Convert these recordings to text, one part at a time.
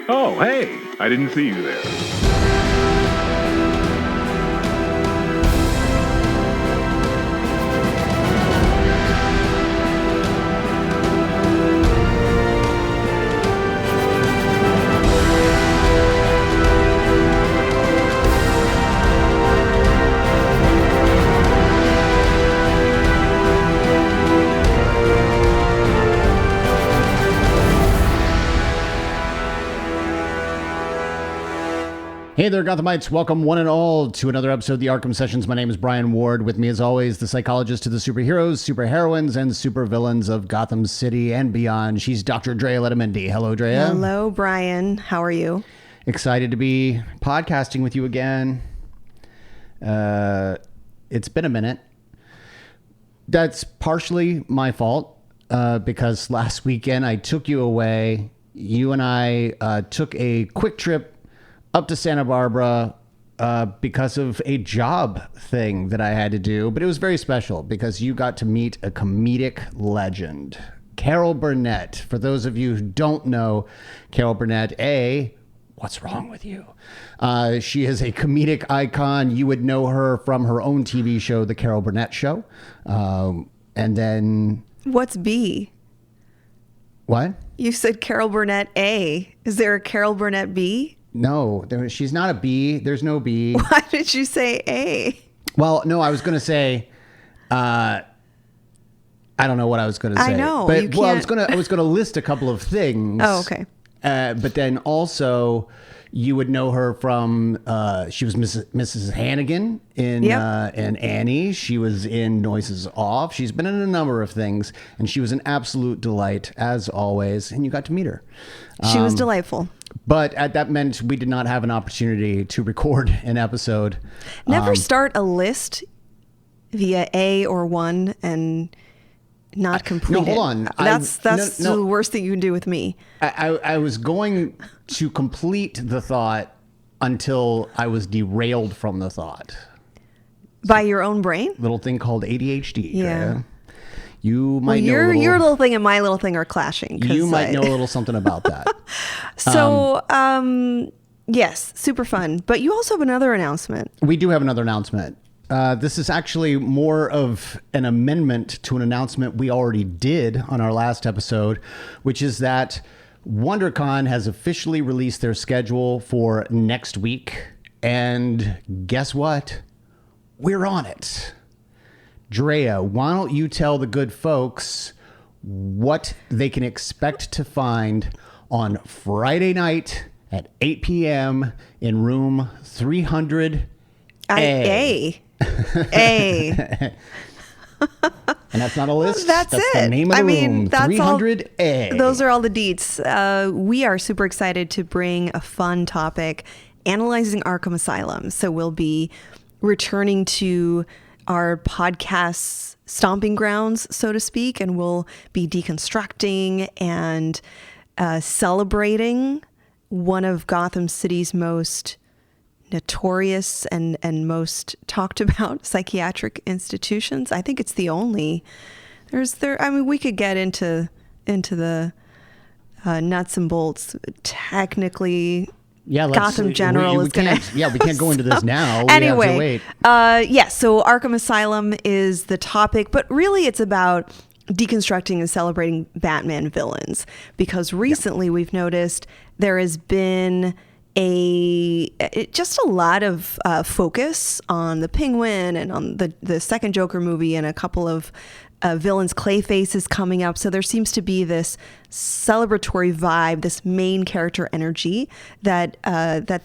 Oh, hey, I didn't see you there. Hey there, Gothamites. Welcome one and all to another episode of the Arkham Sessions. My name is Brian Ward. With me, as always, the psychologist to the superheroes, superheroines, and supervillains of Gotham City and beyond. She's Dr. Drea Letamendi. Hello, Drea. Hello, Brian. How are you? Excited to be podcasting with you again. It's been a minute. That's partially my fault because last weekend I took you away. You and I took a quick trip up to Santa Barbara because of a job thing that I had to do. But it was very special because you got to meet a comedic legend, Carol Burnett. For those of you who don't know Carol Burnett, what's wrong with you? She is a comedic icon. You would know her from her own TV show, The Carol Burnett Show. And then... What's B? What? You said Carol Burnett A. Is there a Carol Burnett B? No, she's not a B. There's no B. Why did you say A? Well, no, I was going to say, I don't know what I was going to say. I know. But, you can't... well, I was going to list a couple of things. Oh, okay. But then also you would know her from, she was Mrs. Hannigan in Annie. She was in Noises Off. She's been in a number of things, and she was an absolute delight, as always, and you got to meet her. She was delightful. But that meant we did not have an opportunity to record an episode. Never start a list via A or one and not complete No, hold on. That's the worst thing you can do with me. I was going to complete the thought until I was derailed from the thought. By your own brain? Little thing called ADHD. Yeah. Drea. You might know your little thing and my little thing are clashing. You might know a little something about that. So, yes, super fun. But you also have another announcement. We do have another announcement. This is actually more of an amendment to an announcement we already did on our last episode, which is that WonderCon has officially released their schedule for next week. And guess what? We're on it. Drea, why don't you tell the good folks what they can expect to find on Friday night at 8 p.m. in room 300A. A. And that's not a list. That's it. The name of the room. That's 300A. Those are all the deets. We are super excited to bring a fun topic, analyzing Arkham Asylum. So we'll be returning to our podcast's stomping grounds, so to speak, and we'll be deconstructing and celebrating one of Gotham City's most notorious and most talked about psychiatric institutions. I think it's the only. We could get into the nuts and bolts. Technically, Gotham General is going to... Yeah, we can't go into this now. Anyway, so Arkham Asylum is the topic, but really it's about deconstructing and celebrating Batman villains, because recently we've noticed there has been just a lot of focus on the Penguin and on the second Joker movie and a couple of villains' Clayface coming up. So there seems to be this celebratory vibe, this main character energy that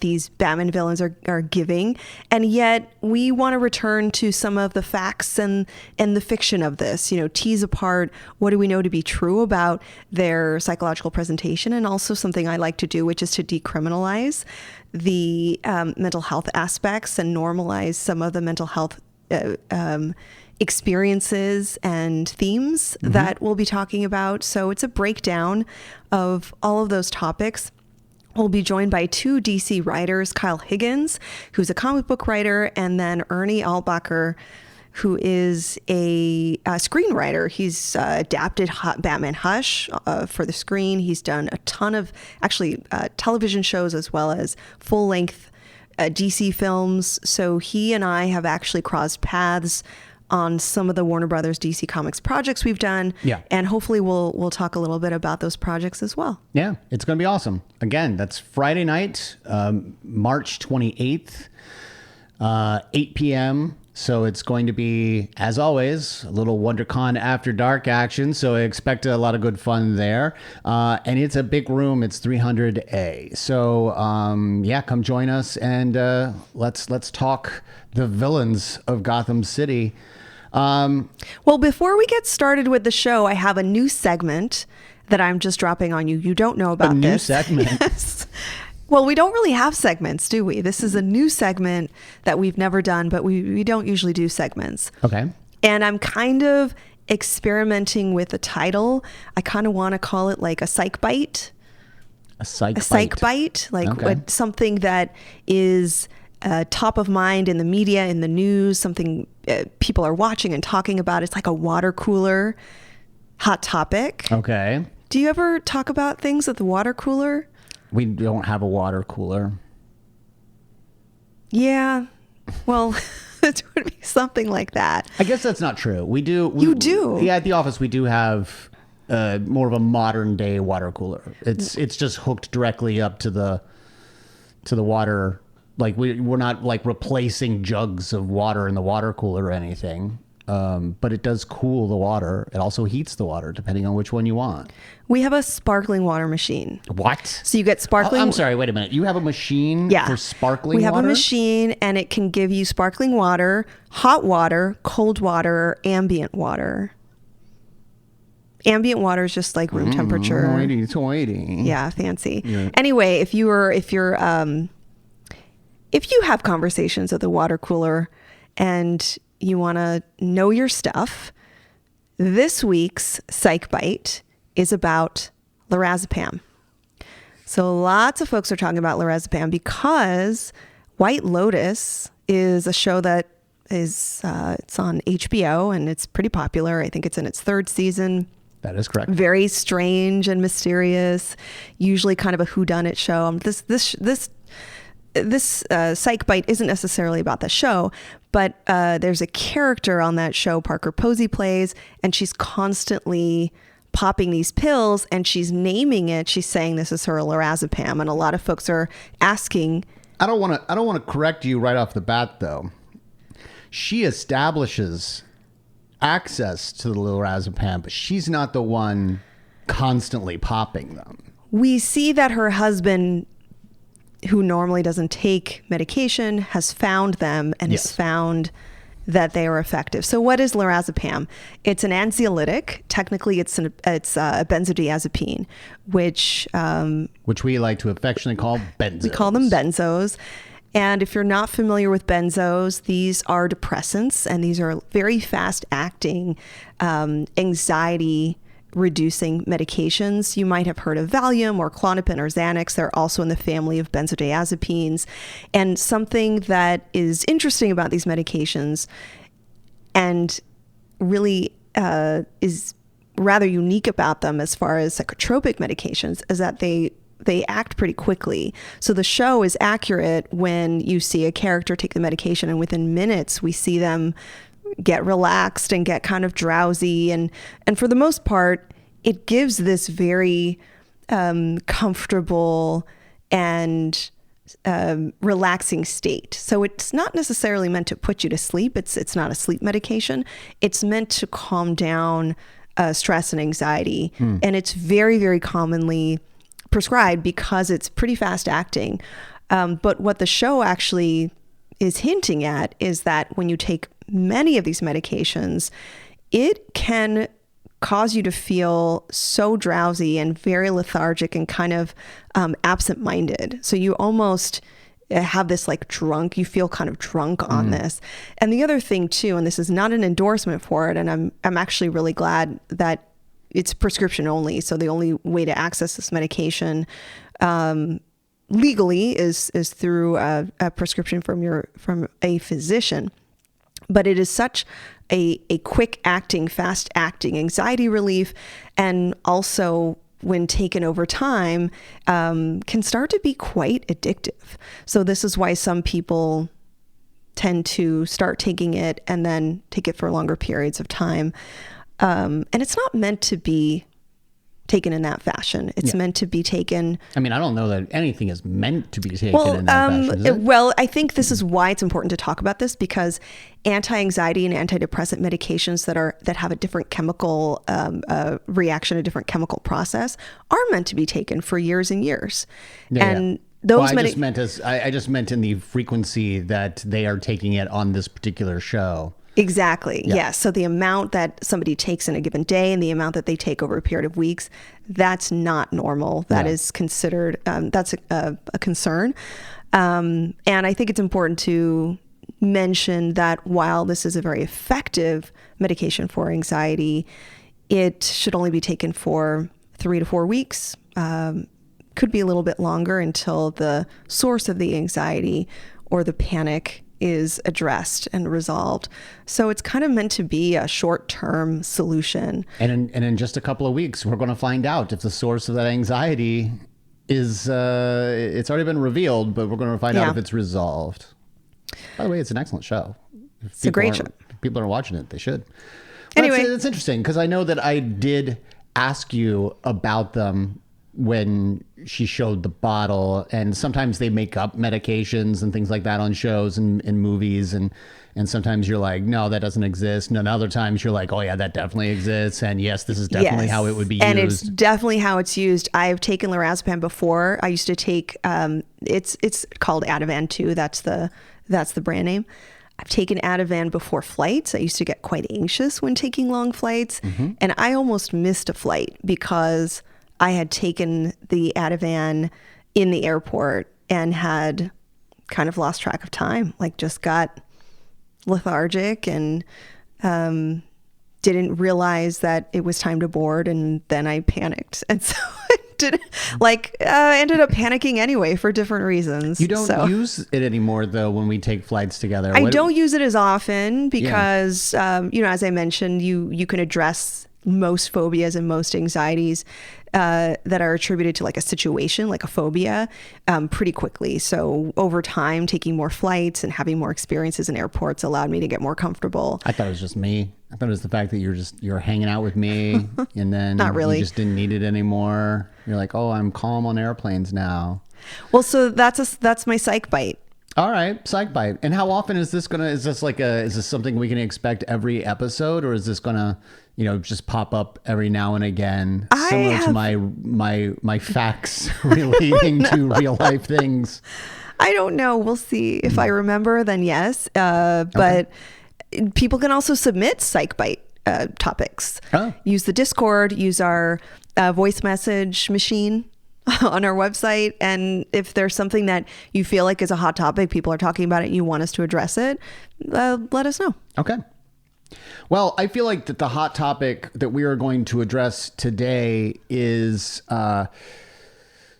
these Batman villains are giving. And yet we want to return to some of the facts and the fiction of this, tease apart what do we know to be true about their psychological presentation, and also something I like to do, which is to decriminalize the mental health aspects and normalize some of the mental health experiences and themes that we'll be talking about. So it's a breakdown of all of those topics. We'll be joined by two DC writers, Kyle Higgins, who's a comic book writer, and then Ernie Albacher, who is a screenwriter. He's adapted Batman Hush for the screen. He's done a ton of actually television shows as well as full-length DC films. So he and I have actually crossed paths on some of the Warner Brothers DC Comics projects we've done. Yeah. And hopefully we'll talk a little bit about those projects as well. Yeah, it's going to be awesome. Again, that's Friday night, March 28th, 8 p.m. So it's going to be, as always, a little WonderCon After Dark action. So I expect a lot of good fun there. And it's a big room. It's 300A. So yeah, come join us and let's talk the villains of Gotham City. Well, before we get started with the show, I have a new segment that I'm just dropping on you. You don't know about A new this. segment? Yes. Well, we don't really have segments, do we? This is a new segment that we've never done, but we don't usually do segments. Okay. And I'm kind of experimenting with the title. I kind of want to call it like a psych bite. A psych bite, like Okay. something that is top of mind in the media, in the news, something people are watching and talking about. It's like a water cooler hot topic. Okay. Do you ever talk about things at the water cooler? We don't have a water cooler. Yeah. Well, it would be something like that. I guess that's not true. We do. You do? Yeah, at the office we do have more of a modern day water cooler. It's just hooked directly up to the water. Like we're not like replacing jugs of water in the water cooler or anything. But it does cool the water. It also heats the water depending on which one you want. We have a sparkling water machine. What? So you get sparkling. I'm sorry. Wait a minute. You have a machine for sparkling water? We have a machine and it can give you sparkling water, hot water, cold water, or ambient water. Ambient water is just like room temperature. Hoity-toity. Yeah, fancy. Yeah. Anyway, if you have conversations at the water cooler and you want to know your stuff, this week's Psych Bite is about lorazepam. So lots of folks are talking about lorazepam because White Lotus is a show that is it's on HBO and it's pretty popular. I think it's in its third season. That is correct. Very strange and mysterious, usually kind of a whodunit show. This Psych Bite isn't necessarily about the show, but there's a character on that show Parker Posey plays, and she's constantly popping these pills and she's naming it. She's saying this is her lorazepam, and a lot of folks are asking. I don't want to correct you right off the bat, though. She establishes access to the lorazepam, but she's not the one constantly popping them. We see that her husband, who normally doesn't take medication, has found them and Yes. has found that they are effective. So what is lorazepam? It's an anxiolytic. Technically, it's a benzodiazepine, which we like to affectionately call benzos. we call them benzos. And if you're not familiar with benzos, these are depressants, and these are very fast-acting anxiety-reducing medications. You might have heard of Valium or Klonopin or Xanax. They're also in the family of benzodiazepines. And something that is interesting about these medications and really is rather unique about them as far as psychotropic medications is that they act pretty quickly. So the show is accurate when you see a character take the medication and within minutes we see them get relaxed and get kind of drowsy. And for the most part, it gives this very comfortable and relaxing state. So it's not necessarily meant to put you to sleep. It's not a sleep medication. It's meant to calm down stress and anxiety. And it's very, very commonly prescribed because it's pretty fast acting. But what the show actually is hinting at is that when you take many of these medications, it can cause you to feel so drowsy and very lethargic and kind of absent-minded. So you almost have this like drunk, you feel kind of drunk on this. And the other thing too, and this is not an endorsement for it, and I'm actually really glad that it's prescription only. So the only way to access this medication legally is through a prescription from a physician. But it is such a quick acting, fast acting anxiety relief, and also when taken over time, can start to be quite addictive. So this is why some people tend to start taking it and then take it for longer periods of time. And it's not meant to be taken in that fashion. It's meant to be taken. I mean, I don't know that anything is meant to be taken in that fashion. Is it? Well, I think this is why it's important to talk about this, because anti-anxiety and antidepressant medications that have a different chemical reaction, a different chemical process, are meant to be taken for years and years. And those I just meant in the frequency that they are taking it on this particular show. Exactly. Yeah. So the amount that somebody takes in a given day and the amount that they take over a period of weeks, that's not normal. That is considered, that's a concern. And I think it's important to mention that while this is a very effective medication for anxiety, it should only be taken for 3 to 4 weeks. Could be a little bit longer until the source of the anxiety or the panic is addressed and resolved. So it's kind of meant to be a short-term solution. And in just a couple of weeks, we're going to find out if the source of that anxiety is, it's already been revealed, but we're going to find out if it's resolved. By the way, it's an excellent show. It's a great show. If people are watching it, they should. But anyway. It's interesting because I know that I did ask you about them when she showed the bottle, and sometimes they make up medications and things like that on shows and in movies, and sometimes you're like, no, that doesn't exist, and other times you're like, oh yeah, that definitely exists, and yes, this is definitely how it would be used. And it's definitely how it's used. I've taken lorazepam before. I used to take it's called Ativan 2. That's the brand name. I've taken Ativan before flights. I used to get quite anxious when taking long flights, and I almost missed a flight because I had taken the Ativan in the airport and had kind of lost track of time, like just got lethargic and didn't realize that it was time to board. And then I panicked. And so ended up panicking anyway for different reasons. You don't use it anymore, though, when we take flights together. I don't use it as often because, as I mentioned, you can address most phobias and most anxieties that are attributed to like a situation, like a phobia, pretty quickly. So over time, taking more flights and having more experiences in airports allowed me to get more comfortable. I thought it was just me. I thought it was the fact that you're hanging out with me and then Not really. You just didn't need it anymore. You're like, oh, I'm calm on airplanes now. Well, so that's my psych bite. All right, psych bite. And how often is this is this something we can expect every episode, or is this gonna, just pop up every now and again, similar to my facts relating to real life things? I don't know. We'll see. If I remember, then yes. But people can also submit psych bite topics. Oh. Use the Discord. Use our voice message machine on our website, and if there's something that you feel like is a hot topic, people are talking about it, you want us to address it, let us know. Okay. Well, I feel like that the hot topic that we are going to address today is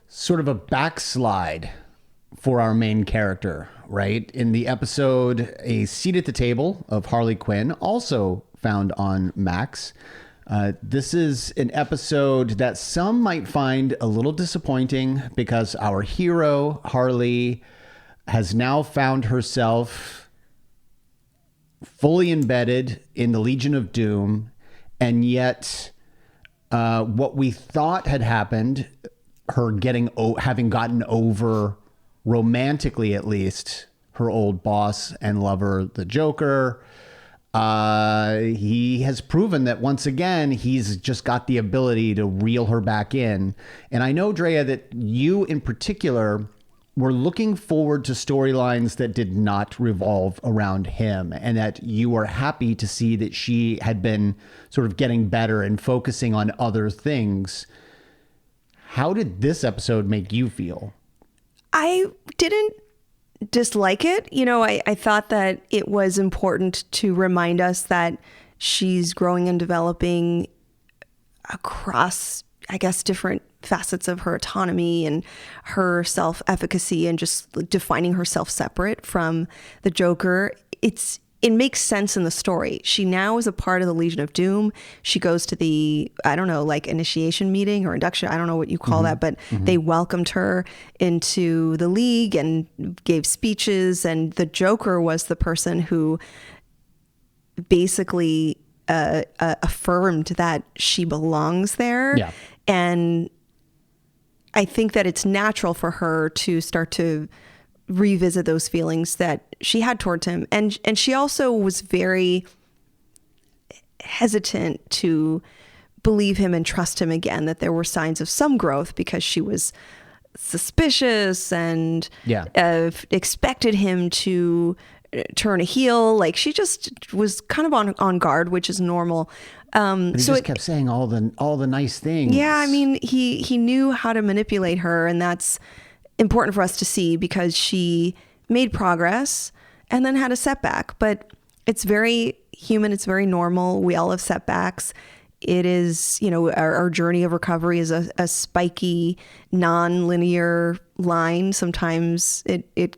sort of a backslide for our main character, right? In the episode A Seat at the Table of Harley Quinn, also found on Max. This is an episode that some might find a little disappointing because our hero, Harley, has now found herself fully embedded in the Legion of Doom. And yet what we thought had happened, her having gotten over, romantically at least, her old boss and lover, the Joker, he has proven that once again, he's just got the ability to reel her back in. And I know, Drea, that you in particular were looking forward to storylines that did not revolve around him, and that you were happy to see that she had been sort of getting better and focusing on other things. How did this episode make you feel? I didn't dislike it. I thought that it was important to remind us that she's growing and developing across, I guess, different facets of her autonomy and her self-efficacy and just defining herself separate from the Joker. It's it makes sense in the story. She now is a part of the Legion of Doom. She goes to the, I don't know, like initiation meeting or induction. I don't know what you call that, but they welcomed her into the League and gave speeches. And the Joker was the person who basically affirmed that she belongs there. Yeah. And I think that it's natural for her to start to revisit those feelings that she had towards him. And she also was very hesitant to believe him and trust him again, that there were signs of some growth, because she was suspicious and expected him to turn a heel. Like, she just was kind of on guard, which is normal. But he just kept saying all the nice things. Yeah, I mean, he knew how to manipulate her, and that's important for us to see, because she made progress and then had a setback. But it's very human. It's very normal. We all have setbacks. It is, our journey of recovery is a spiky, non-linear line. Sometimes it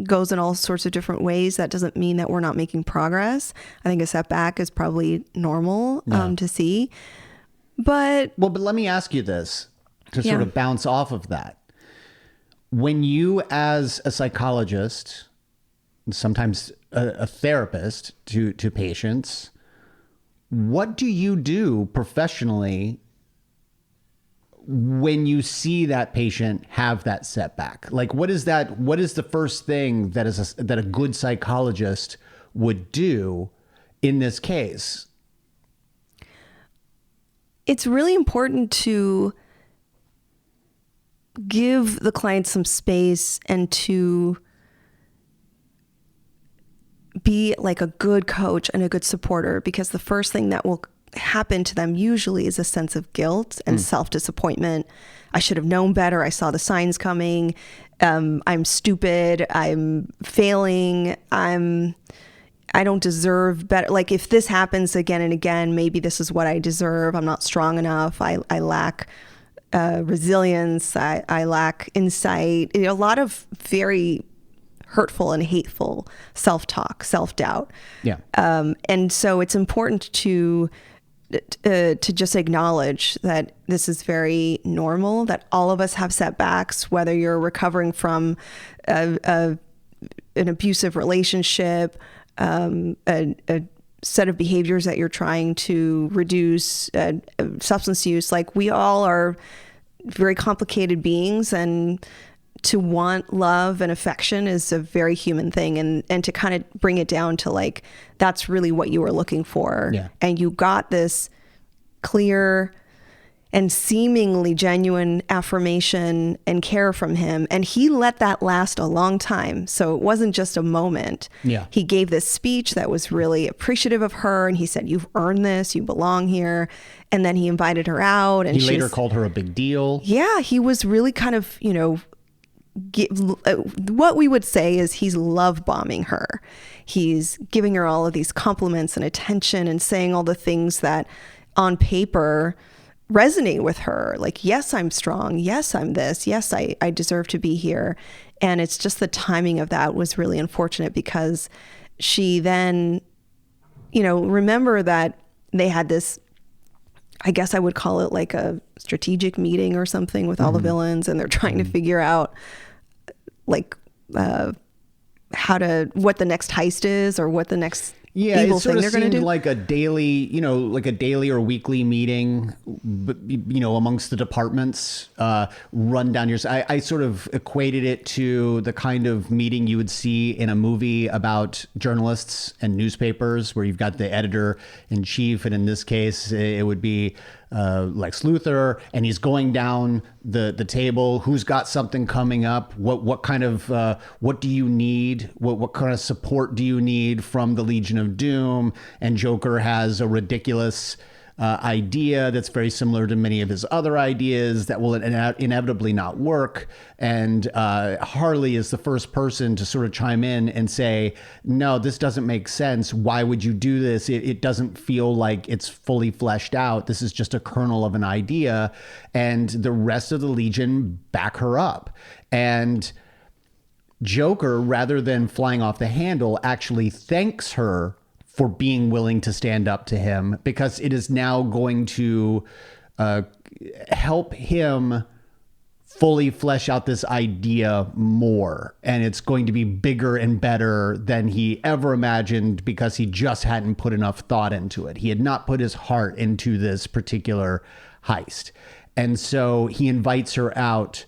goes in all sorts of different ways. That doesn't mean that we're not making progress. I think a setback is probably normal to see. But let me ask you this to sort of bounce off of that. When you, as a psychologist, sometimes a therapist to patients, what do you do professionally when you see that patient have that setback? Like, what is the first thing that a good psychologist would do in this case? It's really important to give the client some space and to be like a good coach and a good supporter, because the first thing that will happen to them usually is a sense of guilt and self-disappointment. I should have known better. I saw the signs coming. I'm stupid. I'm failing. I don't deserve better. Like, if this happens again and again, maybe this is what I deserve. I'm not strong enough. I lack resilience. I lack insight. A lot of very hurtful and hateful self-talk, self-doubt. Yeah. And so it's important to just acknowledge that this is very normal, that all of us have setbacks, whether you're recovering from an abusive relationship, a set of behaviors that you're trying to reduce, substance use. Like, we all are very complicated beings, and to want love and affection is a very human thing. And to kind of bring it down to, like, that's really what you were looking for. Yeah. And you got this clear and seemingly genuine affirmation and care from him. And he let that last a long time. So it wasn't just a moment. Yeah. He gave this speech that was really appreciative of her. And he said, "You've earned this. You belong here." And then he invited her out. And he later called her a big deal. Yeah. He was really kind of, what we would say is he's love bombing her. He's giving her all of these compliments and attention and saying all the things that on paper resonate with her. Like, yes, I'm strong. Yes, I'm this. Yes, I deserve to be here. And it's just the timing of that was really unfortunate, because she then, remember that they had this, I guess I would call it like a strategic meeting or something with all the villains, and they're trying to figure out like what the next heist is, or what the next evil thing they're going to do. Like a daily or weekly meeting, amongst the departments, run down your. I sort of equated it to the kind of meeting you would see in a movie about journalists and newspapers, where you've got the editor in chief, and in this case, it would be Lex Luthor, and he's going down the table. Who's got something coming up? What kind of what do you need? What kind of support do you need from the Legion of Doom? And Joker has a ridiculous idea that's very similar to many of his other ideas that will inevitably not work. And Harley is the first person to sort of chime in and say, "No, this doesn't make sense. Why would you do this? It doesn't feel like it's fully fleshed out. This is just a kernel of an idea." And the rest of the Legion back her up. And Joker, rather than flying off the handle, actually thanks her for being willing to stand up to him, because it is now going to help him fully flesh out this idea more. And it's going to be bigger and better than he ever imagined, because he just hadn't put enough thought into it. He had not put his heart into this particular heist. And so he invites her out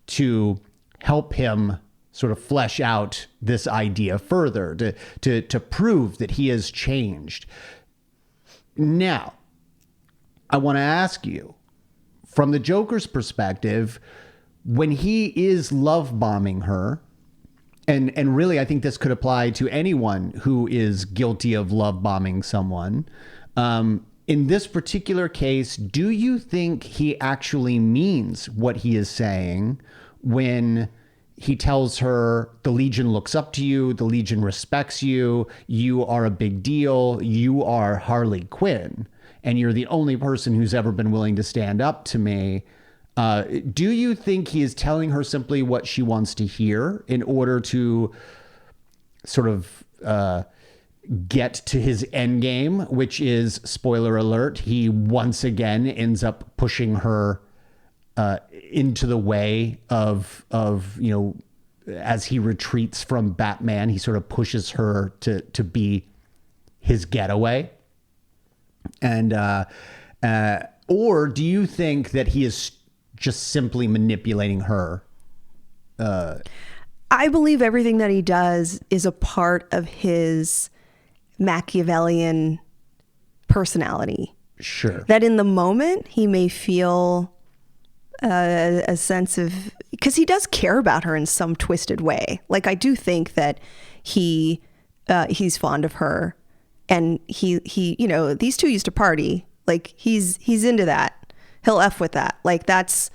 to help him sort of flesh out this idea further, to prove that he has changed. Now, I want to ask you, from the Joker's perspective, when he is love bombing her, and really I think this could apply to anyone who is guilty of love bombing someone, in this particular case, do you think he actually means what he is saying when he tells her the Legion looks up to you, the Legion respects you, you are a big deal, you are Harley Quinn, and you're the only person who's ever been willing to stand up to me? Do you think he is telling her simply what she wants to hear in order to sort of get to his end game, which is, spoiler alert, he once again ends up pushing her into the way of as he retreats from Batman, he sort of pushes her to be his getaway? And or do you think that he is just simply manipulating her? I believe everything that he does is a part of his Machiavellian personality. Sure. That in the moment he may feel a sense of, because he does care about her in some twisted way. Like, I do think that he's fond of her, and he these two used to party. Like, he's into that. He'll F with that. Like, that's,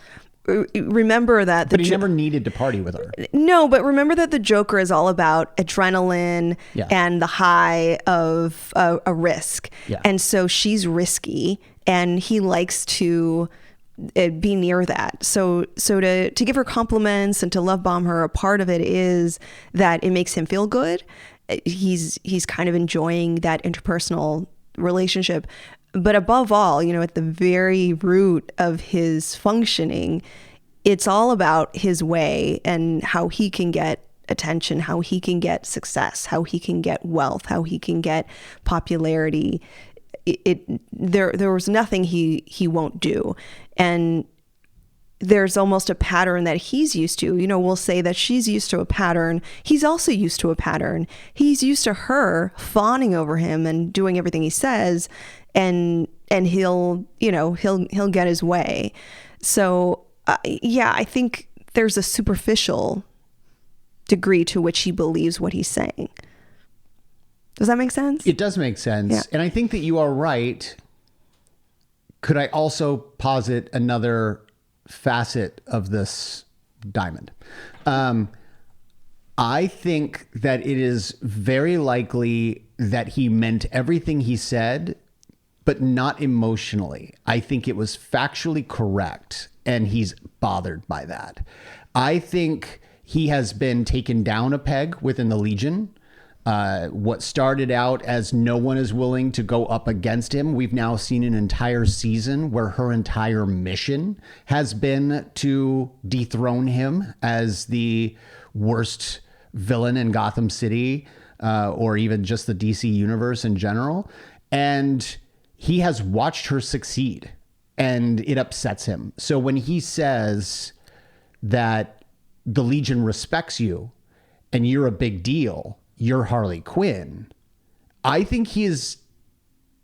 remember that. But he never needed to party with her. No, but remember that the Joker is all about adrenaline and the high of a risk. Yeah. And so she's risky, and he likes to be near that. So to give her compliments and to love bomb her, a part of it is that it makes him feel good. He's kind of enjoying that interpersonal relationship. But above all, at the very root of his functioning, it's all about his way and how he can get attention, how he can get success, how he can get wealth, how he can get popularity. There was nothing he won't do. And there's almost a pattern that he's used to. We'll say that she's used to a pattern. He's also used to a pattern. He's used to her fawning over him and doing everything he says, and he'll get his way. So I think there's a superficial degree to which he believes what he's saying. Does that make sense? It does make sense. Yeah. And I think that you are right. Could I also posit another facet of this diamond? I think that it is very likely that he meant everything he said, but not emotionally. I think it was factually correct, and he's bothered by that. I think he has been taken down a peg within the Legion. What started out as no one is willing to go up against him, we've now seen an entire season where her entire mission has been to dethrone him as the worst villain in Gotham City, or even just the DC universe in general. And he has watched her succeed, and it upsets him. So when he says that the Legion respects you and you're a big deal, you're Harley Quinn, I think he is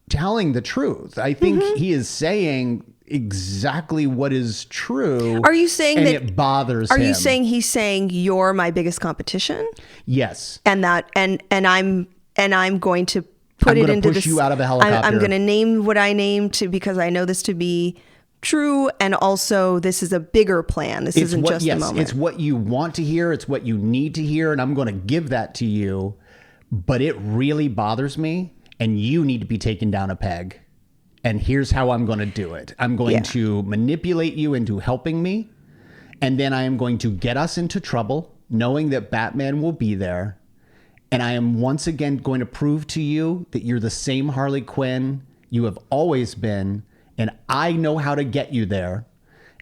telling the truth. I think he is saying exactly what is true. Are you saying and that it bothers him? Are you saying he's saying you're my biggest competition? Yes. And that and I'm going to put it into push you out of a helicopter. I'm going to name what I named because I know this to be true, and also this is a bigger plan. This isn't just a moment. It's what you want to hear. It's what you need to hear, and I'm going to give that to you. But it really bothers me, and you need to be taken down a peg. And here's how I'm going to do it. I'm going to manipulate you into helping me, and then I am going to get us into trouble, knowing that Batman will be there. And I am once again going to prove to you that you're the same Harley Quinn you have always been. And I know how to get you there.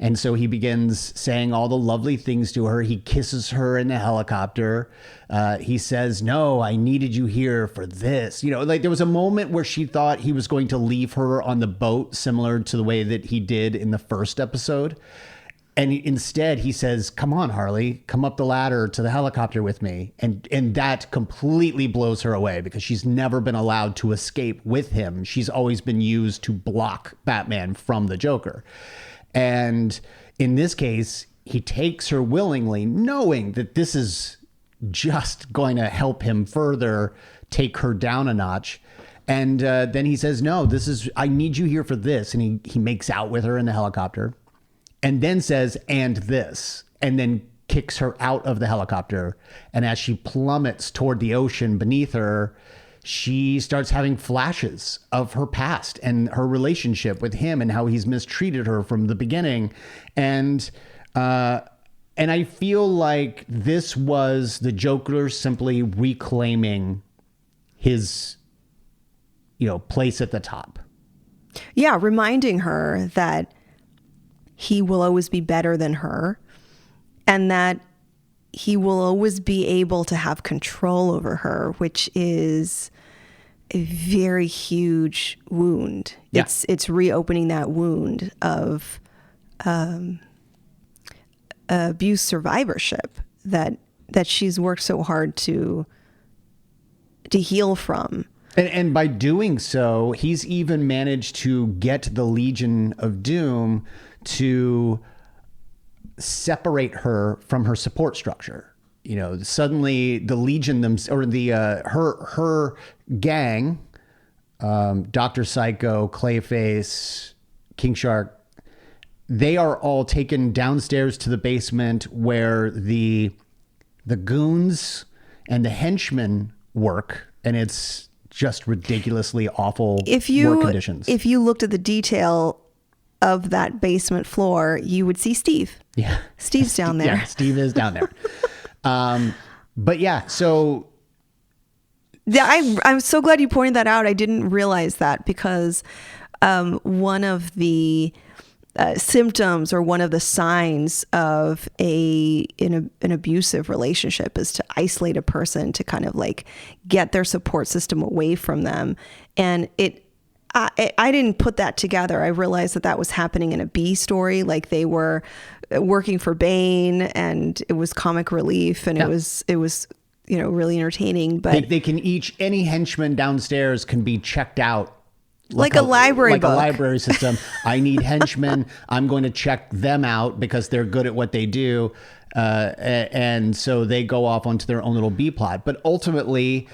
And so he begins saying all the lovely things to her. He kisses her in the helicopter. He says, no, I needed you here for this. You know, like there was a moment where she thought he was going to leave her on the boat, similar to the way that he did in the first episode. And instead he says, come on, Harley, come up the ladder to the helicopter with me. And that completely blows her away because she's never been allowed to escape with him. She's always been used to block Batman from the Joker. And in this case, he takes her willingly, knowing that this is just going to help him further take her down a notch. And then he says, no, I need you here for this. And he makes out with her in the helicopter and then says, and this, and then kicks her out of the helicopter. And as she plummets toward the ocean beneath her, she starts having flashes of her past and her relationship with him and how he's mistreated her from the beginning. And I feel like this was the Joker simply reclaiming his, place at the top. Yeah, reminding her that he will always be better than her and that he will always be able to have control over her, which is a very huge wound. Yeah. It's reopening that wound of abuse survivorship that she's worked so hard to heal from. And by doing so, he's even managed to get the Legion of Doom to separate her from her support structure. Suddenly the Legion her gang, Dr. Psycho, Clayface, King Shark, they are all taken downstairs to the basement where the goons and the henchmen work, and it's just ridiculously awful work conditions. If you looked at the detail of that basement floor, you would see Steve. Yeah. Steve's down there. Yeah, Steve is down there. But yeah, so yeah, I'm so glad you pointed that out. I didn't realize that because one of the symptoms or one of the signs of an abusive relationship is to isolate a person, to kind of like get their support system away from them. And I didn't put that together. I realized that was happening in a B story. Like they were working for Bane and it was comic relief and it was really entertaining. But they can any henchman downstairs can be checked out. Like a library book. Like a library system. I need henchmen. I'm going to check them out because they're good at what they do. And so they go off onto their own little B plot. But ultimately,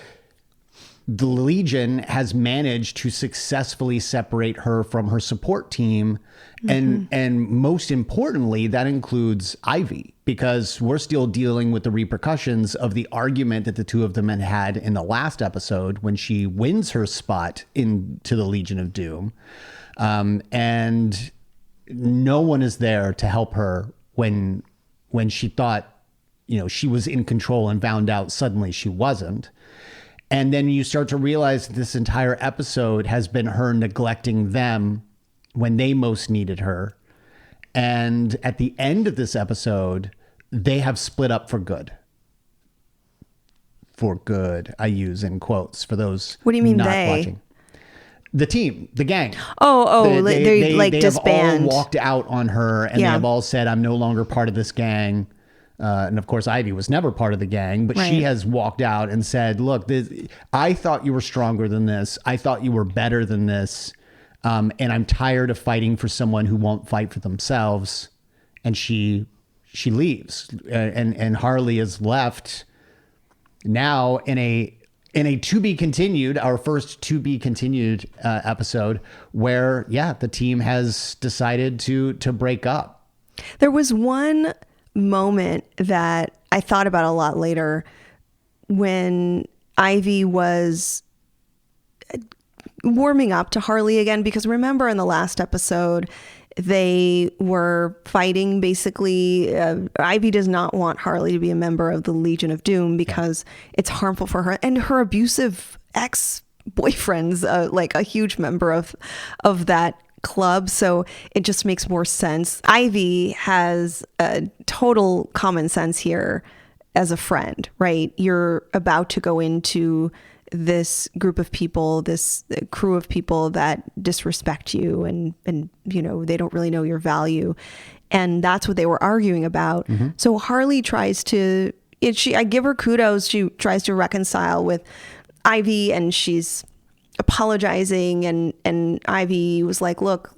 the Legion has managed to successfully separate her from her support team. And most importantly, that includes Ivy, because we're still dealing with the repercussions of the argument that the two of them had in the last episode when she wins her spot into the Legion of Doom. And no one is there to help her when she thought, she was in control and found out suddenly she wasn't. And then you start to realize this entire episode has been her neglecting them when they most needed her. And at the end of this episode, they have split up for good. For good, I use in quotes for those. What do you mean not they? Watching. The team, the gang. They like they disband. Have all walked out on her and they have all said, I'm no longer part of this gang. And of course, Ivy was never part of the gang, but she has walked out and said, look, I thought you were stronger than this. I thought you were better than this. And I'm tired of fighting for someone who won't fight for themselves. And she leaves. And Harley is left now in a to be continued, our first to be continued episode where, the team has decided to break up. There was one moment that I thought about a lot later when Ivy was warming up to Harley again, because remember in the last episode, they were fighting. Basically, Ivy does not want Harley to be a member of the Legion of Doom because it's harmful for her, and her abusive ex-boyfriend's like a huge member of that club. So it just makes more sense. Ivy has a total common sense here as a friend, right? You're about to go into this group of people, this crew of people that disrespect you and you know, they don't really know your value. And that's what they were arguing about. So Harley tries to, I give her kudos. She tries to reconcile with Ivy, and she's apologizing, and Ivy was like, look,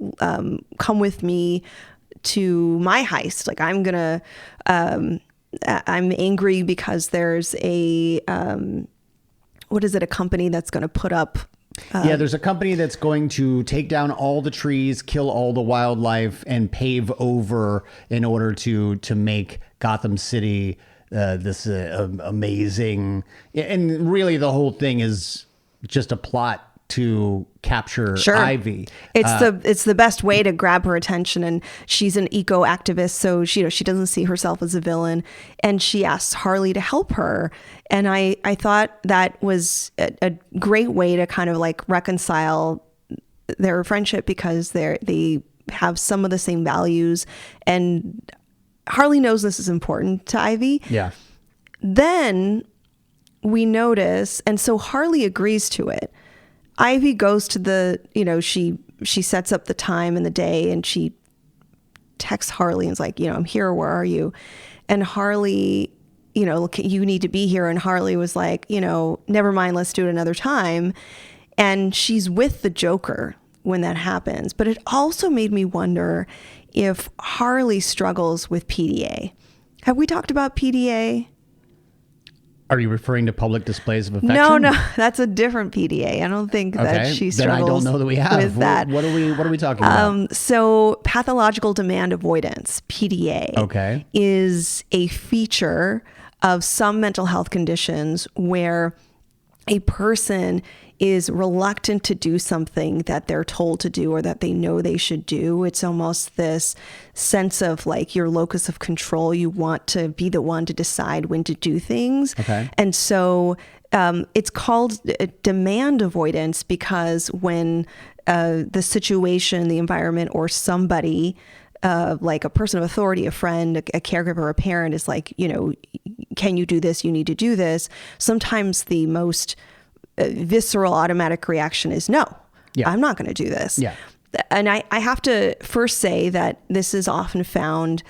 come with me to my heist. Like, I'm angry because there's a, what is it? A company that's going to put up. There's a company that's going to take down all the trees, kill all the wildlife, and pave over in order to make Gotham City this amazing. And really, the whole thing is just a plot to capture Ivy. It's the best way to grab her attention, and she's an eco activist, so she doesn't see herself as a villain, and she asks Harley to help her. And I thought that was a great way to kind of like reconcile their friendship, because they have some of the same values, and Harley knows this is important to Ivy. Yeah. Then we notice, and so Harley agrees to it. Ivy goes to the, she sets up the time and the day, and she texts Harley and is like, I'm here, where are you? And Harley, look, you need to be here. And Harley was like, never mind, let's do it another time. And she's with the Joker when that happens. But it also made me wonder if Harley struggles with PDA. Have we talked about PDA? Are you referring to public displays of affection? No, that's a different PDA. I don't think that she struggles. Then I don't know that we have. With that. What are we talking about? So pathological demand avoidance, PDA, is a feature of some mental health conditions where a person is reluctant to do something that they're told to do or that they know they should do. It's almost this sense of like your locus of control. You want to be the one to decide when to do things. And so it's called demand avoidance, because when the situation, the environment, or somebody, like a person of authority, a friend, a caregiver, a parent is like, can you do this? You need to do this. Sometimes the most visceral automatic reaction is no, I'm not going to do this. And I have to first say that this is often found,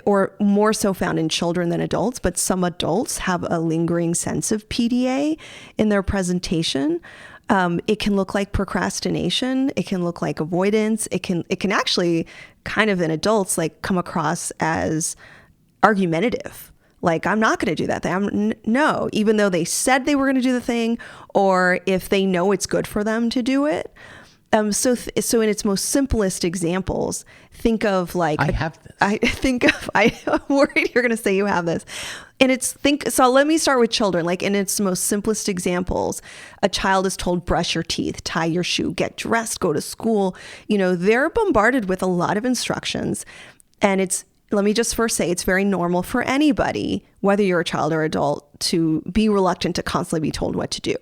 or more so found in children than adults, but some adults have a lingering sense of PDA in their presentation. It can look like procrastination. It can look like avoidance. It can actually kind of in adults like come across as argumentative. Like, I'm not going to do that thing. No, even though they said they were going to do the thing, or if they know it's good for them to do it. So in its most simplest examples, think of like, I have this. I'm worried you're going to say you have this. And so let me start with children. Like in its most simplest examples, a child is told, brush your teeth, tie your shoe, get dressed, go to school. They're bombarded with a lot of instructions, and let me just first say, it's very normal for anybody, whether you're a child or adult, to be reluctant to constantly be told what to do.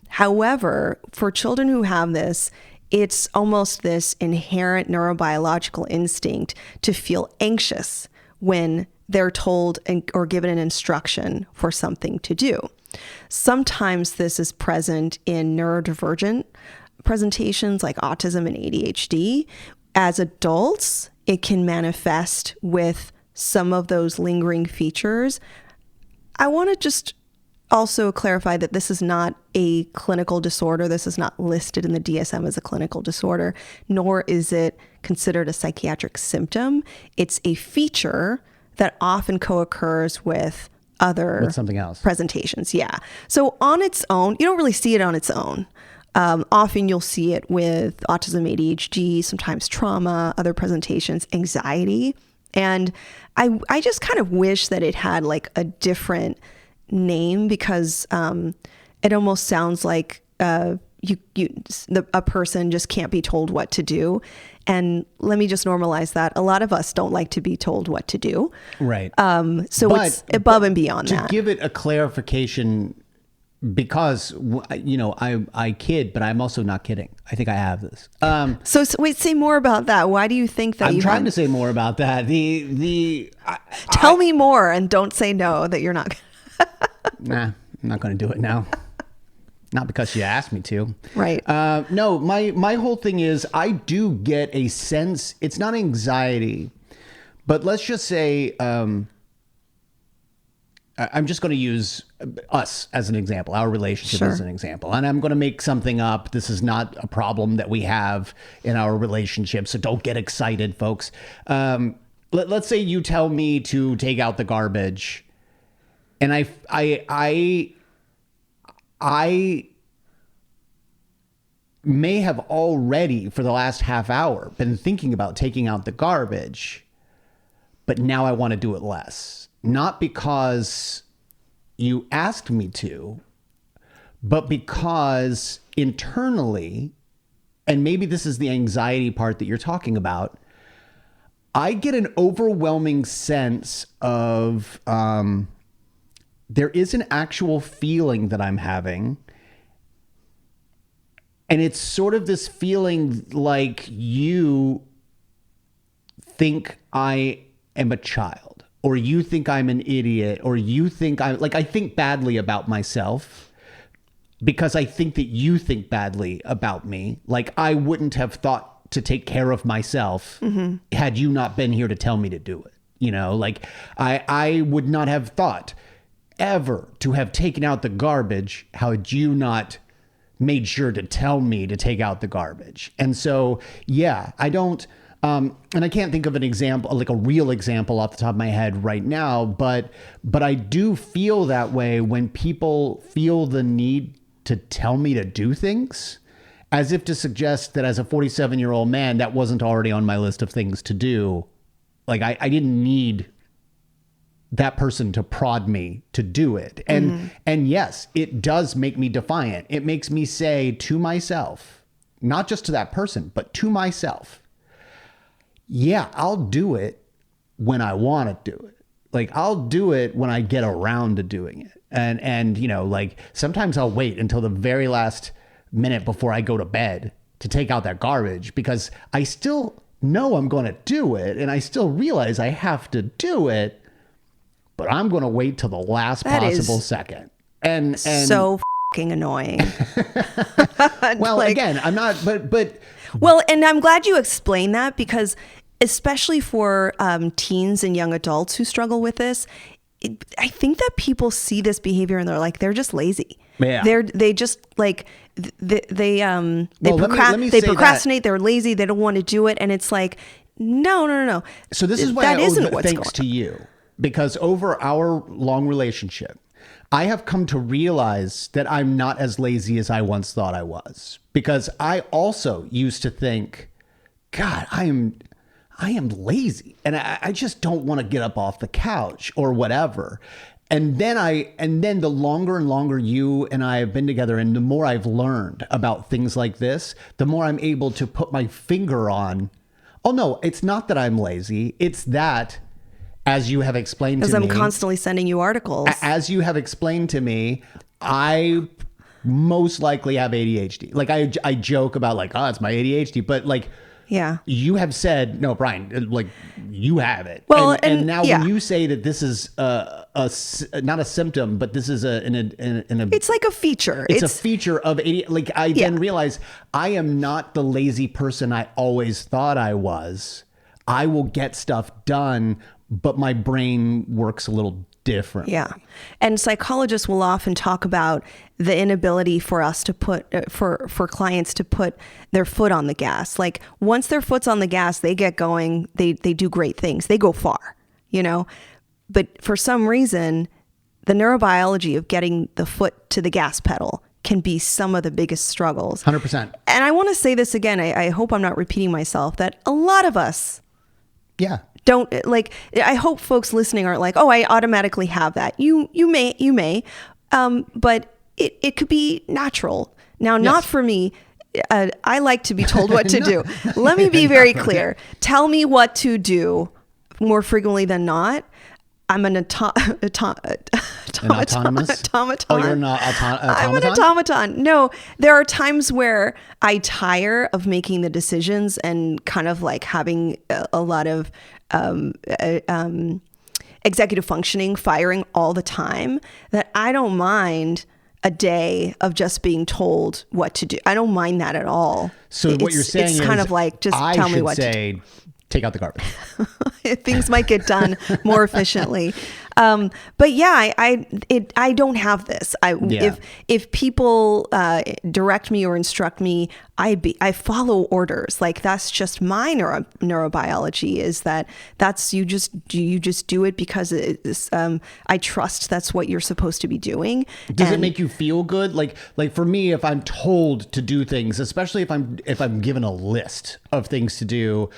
However, for children who have this, it's almost this inherent neurobiological instinct to feel anxious when they're told or given an instruction for something to do. Sometimes this is present in neurodivergent presentations like autism and ADHD. As adults, it can manifest with some of those lingering features. I want to just also clarify that this is not a clinical disorder. This is not listed in the DSM as a clinical disorder, nor is it considered a psychiatric symptom. It's a feature that often co-occurs with something else. Presentations. Yeah. So on its own, you don't really see it on its own. Often you'll see it with autism, ADHD, sometimes trauma, other presentations, anxiety. And I just kind of wish that it had like a different name, because it almost sounds like a person just can't be told what to do. And let me just normalize that. A lot of us don't like to be told what to do. Right. So it's above and beyond to that. give it a clarification, because, I kid, but I'm also not kidding. I think I have this. So wait, say more about that. Why do you think that I'm trying to say more about that. Tell me more, and don't say no that you're not. Nah, I'm not going to do it now. Not because you asked me to. Right. No, my whole thing is I do get a sense, it's not anxiety, but let's just say, I'm just going to use us as an example, our relationship Sure. as an example. And I'm going to make something up. This is not a problem that we have in our relationship, so don't get excited, folks. Let's say you tell me to take out the garbage, and I may have already, for the last half hour, been thinking about taking out the garbage, but now I want to do it less. Not because you asked me to, but because internally, and maybe this is the anxiety part that you're talking about, I get an overwhelming sense of there is an actual feeling that I'm having. And it's sort of this feeling like you think I am a child, or you think I'm an idiot, or you think I think badly about myself because I think that you think badly about me. Like I wouldn't have thought to take care of myself had you not been here to tell me to do it. Like I would not have thought ever to have taken out the garbage had you not made sure to tell me to take out the garbage. And so, yeah, I don't, and I can't think of an example, like a real example off the top of my head right now, but I do feel that way when people feel the need to tell me to do things, as if to suggest that as a 47-year-old man, that wasn't already on my list of things to do. Like I didn't need that person to prod me to do it. And yes, it does make me defiant. It makes me say to myself, not just to that person, but to myself, yeah, I'll do it when I want to do it. Like I'll do it when I get around to doing it. And like sometimes I'll wait until the very last minute before I go to bed to take out that garbage, because I still know I'm going to do it. And I still realize I have to do it, but I'm going to wait till the last possible second. And so fucking annoying. Well, again, I'm not, but. Well, and I'm glad you explained that, because especially for teens and young adults who struggle with this, I think that people see this behavior and they're like, they're just lazy. Yeah. They just like, they say procrastinate. They're lazy. They don't want to do it. And it's like, no. So this is why I owe thanks to you. Because over our long relationship, I have come to realize that I'm not as lazy as I once thought I was. Because I also used to think, God, I am lazy. And I just don't want to get up off the couch or whatever. And then the longer and longer you and I have been together, and the more I've learned about things like this, the more I'm able to put my finger on, oh no, it's not that I'm lazy. It's that, as you have explained to me. Because I'm constantly sending you articles. As you have explained to me, I most likely have ADHD. Like I joke about like, oh, it's my ADHD, but like, yeah, you have said, no, Brian, like you have it. Well, and now when you say that this is not a symptom, but this is it's like a feature. It's a feature of ADHD. Like I then realize I am not the lazy person I always thought I was. I will get stuff done, but my brain works a little different. Yeah. And psychologists will often talk about the inability for us to put, for clients to put their foot on the gas. Like once their foot's on the gas, they get going, they do great things. They go far, but for some reason, the neurobiology of getting the foot to the gas pedal can be some of the biggest struggles. 100%. And I want to say this again. I hope I'm not repeating myself, that a lot of us don't like, I hope folks listening aren't like, oh, I automatically have that. You may, but it could be natural Now, not for me. I like to be told what to do. Let me be very clear. Tell me what to do more frequently than not. I'm an automaton. Oh, you're not automaton? I'm an automaton. No, there are times where I tire of making the decisions and kind of like having a lot of executive functioning, firing all the time, that I don't mind a day of just being told what to do. I don't mind that at all. So what you're saying is, it's kind of like, just tell me what to do. Take out the garbage. Things might get done more efficiently. But yeah, I don't have this. If people direct me or instruct me, I follow orders. Like, that's just my neurobiology. Is that's you just do it because it's, I trust that's what you're supposed to be doing. Does it make you feel good? Like for me, if I'm told to do things, especially if I'm given a list of things to do.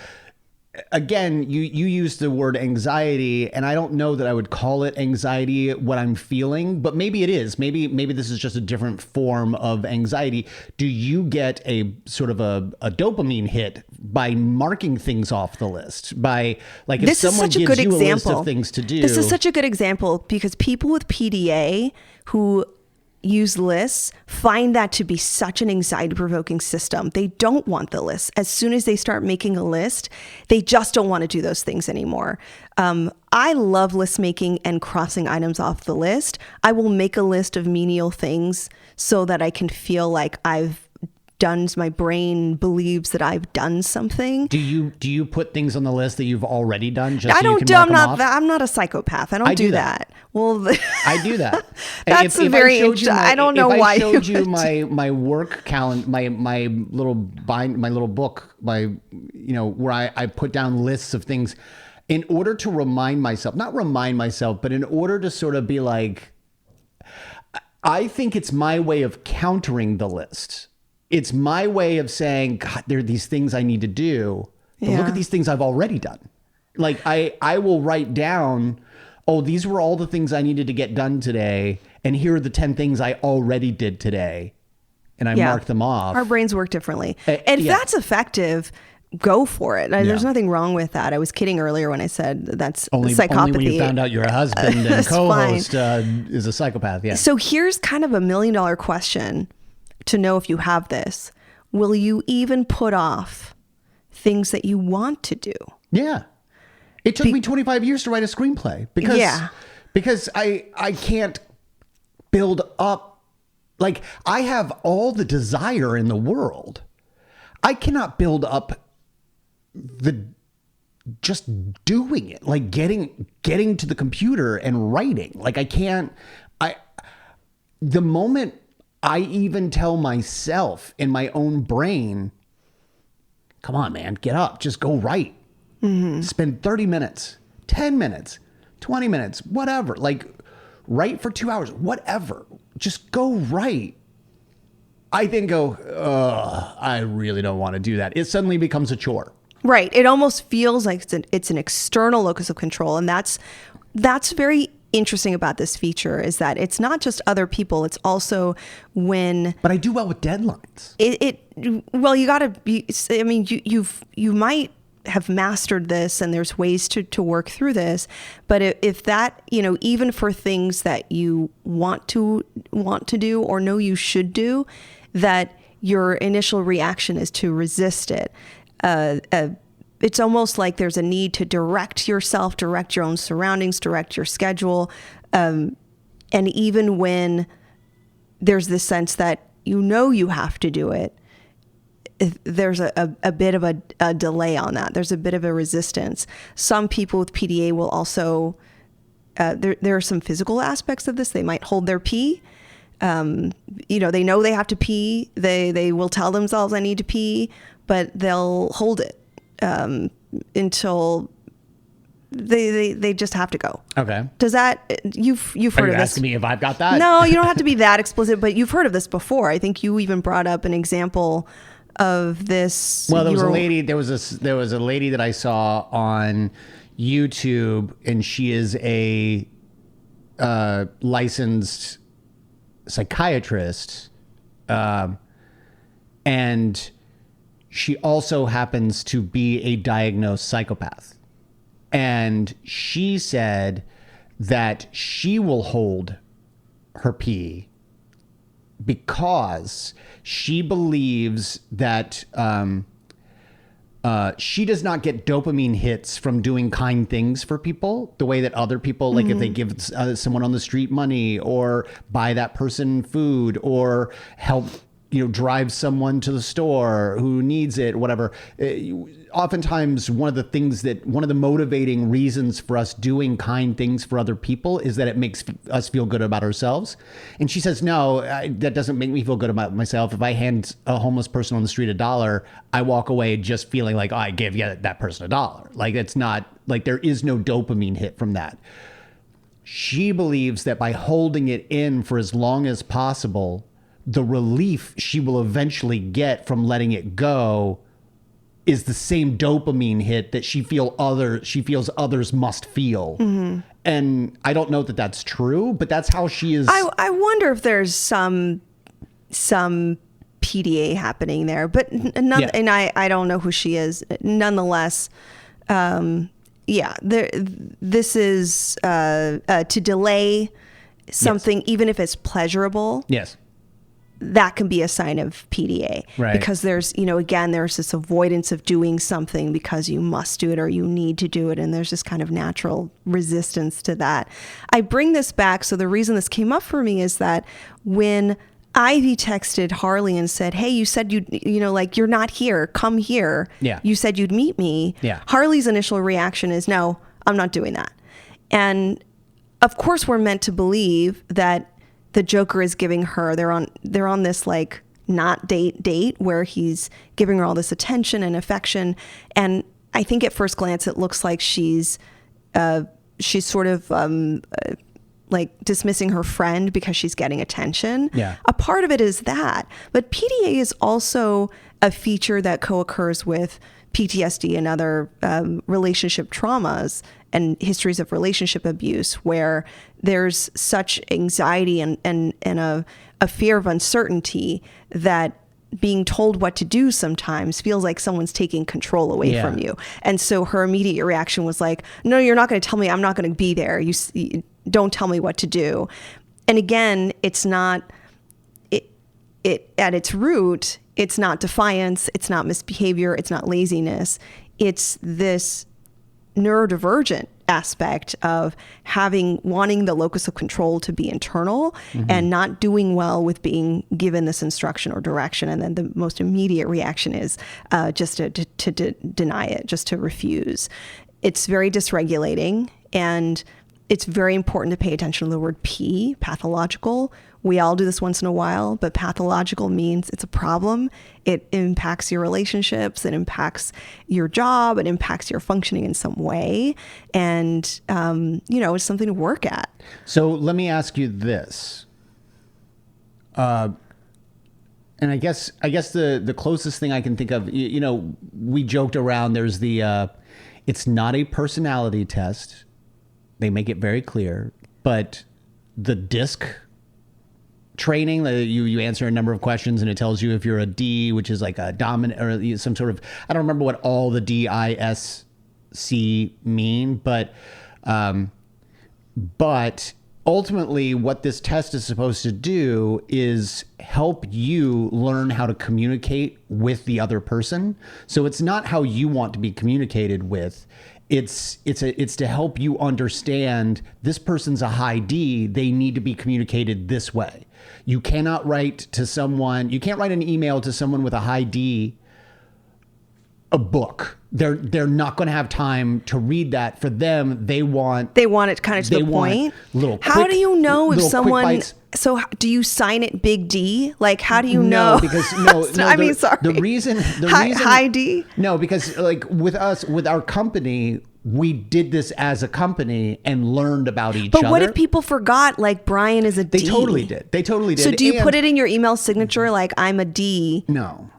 Again, you use the word anxiety, and I don't know that I would call it anxiety, what I'm feeling, but maybe it is. Maybe this is just a different form of anxiety. Do you get a sort of a dopamine hit by marking things off the list? By, like, if someone gives you a list of things to do. This is such a good example, because people with PDA who use lists find that to be such an anxiety-provoking system. They don't want the list. As soon as they start making a list, they just don't want to do those things anymore. I love list making and crossing items off the list. I will make a list of menial things so that I can feel like my brain believes that I've done something. Do you put things on the list that you've already done? Just I so don't you can do. mark them off? I'm not a psychopath. I don't do that. Well, I do that. That's very interesting. I don't know why. If I showed you my work calendar, my little book, where I put down lists of things, in order to not remind myself, but in order to sort of be like, I think it's my way of countering the list. It's my way of saying, God, there are these things I need to do. But look at these things I've already done. Like, I will write down, oh, these were all the things I needed to get done today. And here are the 10 things I already did today. And I mark them off. Our brains work differently. And if that's effective, go for it. There's nothing wrong with that. I was kidding earlier when I said that's psychopathy. Only when you found out your husband and co-host is a psychopath. Yeah. So here's kind of $1 million question to know if you have this. Will you even put off things that you want to do? Yeah. It took me 25 years to write a screenplay because I can't build up. Like, I have all the desire in the world. I cannot build up just doing it, like getting to the computer and writing. Like, the moment I even tell myself in my own brain, come on, man, get up, just go write. Mm-hmm. Spend 30 minutes, 10 minutes, 20 minutes, whatever. Like, write for 2 hours, whatever. Just go write. I then go, I really don't want to do that. It suddenly becomes a chore. Right. It almost feels like it's an external locus of control. And that's very interesting about this feature, is that it's not just other people. It's also when... But I do well with deadlines. Well, you got to be... I mean, you might have mastered this, and there's ways to work through this. But if that, even for things that you want to do or know you should do, that your initial reaction is to resist it. It's almost like there's a need to direct yourself, direct your own surroundings, direct your schedule. And even when there's this sense that you have to do it, there's a bit of a delay on that. There's a bit of a resistance. Some people with PDA will also, there are some physical aspects of this. They might hold their pee. They know they have to pee. They will tell themselves, I need to pee, but they'll hold it until they just have to go. Okay. Does that, you've heard of this? Asking me if I've got that? No, you don't have to be that explicit, but you've heard of this before. I think you even brought up an example of this. Well, there was a lady that I saw on YouTube, and she is a licensed psychiatrist. And she also happens to be a diagnosed psychopath. And she said that she will hold her pee because she believes that she does not get dopamine hits from doing kind things for people the way that other people, like if they give someone on the street money or buy that person food or help, drive someone to the store who needs it, whatever. Oftentimes, one of the motivating reasons for us doing kind things for other people is that it makes us feel good about ourselves. And she says, no, that doesn't make me feel good about myself. If I hand a homeless person on the street $1, I walk away just feeling like, oh, I gave that person $1. Like, it's not like there is no dopamine hit from that. She believes that by holding it in for as long as possible, the relief she will eventually get from letting it go is the same dopamine hit that she feels others must feel. Mm-hmm. And I don't know that that's true, but that's how she is. I wonder if there's some PDA happening there, but and I don't know who she is. Nonetheless, this is to delay something, even if it's pleasurable. Yes. That can be a sign of PDA, right? Because there's this avoidance of doing something because you must do it or you need to do it. And there's this kind of natural resistance to that. I bring this back. So the reason this came up for me is that when Ivy texted Harley and said, hey, you said you're not here, come here. Yeah. You said you'd meet me. Yeah. Harley's initial reaction is, no, I'm not doing that. And of course we're meant to believe that the Joker is giving her, they're on this like not date where he's giving her all this attention and affection. And I think at first glance, it looks like she's sort of like dismissing her friend because she's getting attention. Yeah. A part of it is that, but PDA is also a feature that co-occurs with PTSD and other relationship traumas and histories of relationship abuse, where there's such anxiety and a fear of uncertainty that being told what to do sometimes feels like someone's taking control away from you. And so her immediate reaction was like, no, you're not going to tell me, I'm not going to be there. You don't tell me what to do. And again, it's not, it at its root, it's not defiance, it's not misbehavior, it's not laziness. It's this neurodivergent aspect of wanting the locus of control to be internal and not doing well with being given this instruction or direction. And then the most immediate reaction is just to deny it, just to refuse. It's very dysregulating, and it's very important to pay attention to the word P, pathological. We all do this once in a while, but pathological means it's a problem. It impacts your relationships. It impacts your job. It impacts your functioning in some way. And, it's something to work at. So let me ask you this. And I guess the closest thing I can think of, we joked around, there's it's not a personality test. They make it very clear, but the DISC training, you answer a number of questions and it tells you if you're a D, which is like a dominant or some sort of, I don't remember what all the DISC mean, but ultimately what this test is supposed to do is help you learn how to communicate with the other person. So it's not how you want to be communicated with. It's to help you understand this person's a high D. They need to be communicated this way. You cannot write to someone. You can't write an email to someone with a high D a book. They're not going to have time to read that. For them, they want it kind of to the point. How do you know if someone? So do you sign it big D? Like, how do you know? Because sorry. The reason high D. No, because like with our company, we did this as a company and learned about each other. But what if people forgot, like, Brian is a D? They totally did. So do you put it in your email signature, like, I'm a D? No.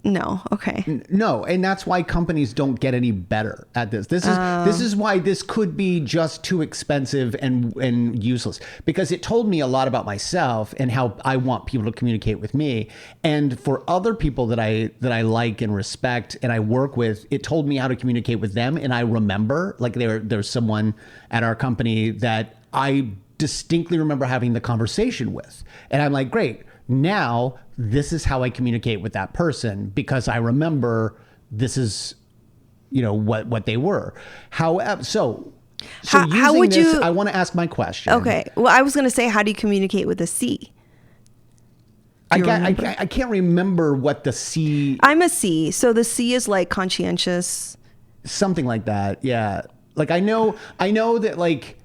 No. Okay. No, and that's why companies don't get any better at this. This is why this could be just too expensive and useless, because it told me a lot about myself and how I want people to communicate with me. And for other people that I like and respect and I work with, it told me how to communicate with them. And I remember, like, there's someone at our company that I distinctly remember having the conversation with, and I'm like, great. Now, this is how I communicate with that person because I remember this is, what they were. However, how would this, you? I want to ask my question. Okay. Well, I was going to say, how do you communicate with a C? I can't remember what the C. I'm a C, so the C is like conscientious. Something like that. Yeah. Like I know that like.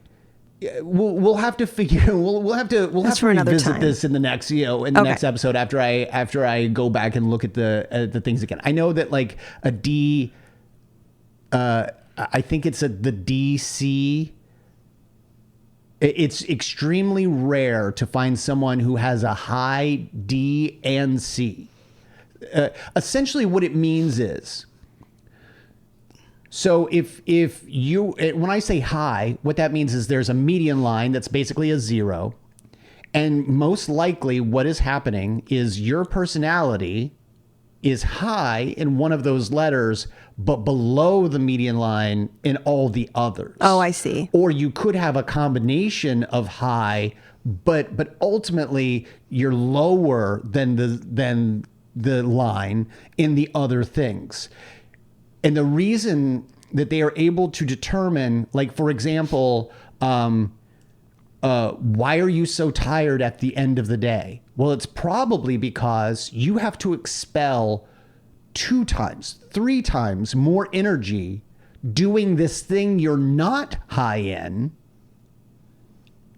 We'll have to figure. We'll have to revisit this in the next next episode after I go back and look at the things again. I know that like a D. I think it's the DC. It's extremely rare to find someone who has a high D and C. Essentially, what it means is. So if you, when I say high, what that means is there's a median line that's basically a 0. And most likely what is happening is your personality is high in one of those letters, but below the median line in all the others. Oh, I see. Or you could have a combination of high, but ultimately you're lower than the line in the other things. And the reason that they are able to determine, like, for example, why are you so tired at the end of the day? Well, it's probably because you have to expel 2 times, 3 times more energy doing this thing you're not high in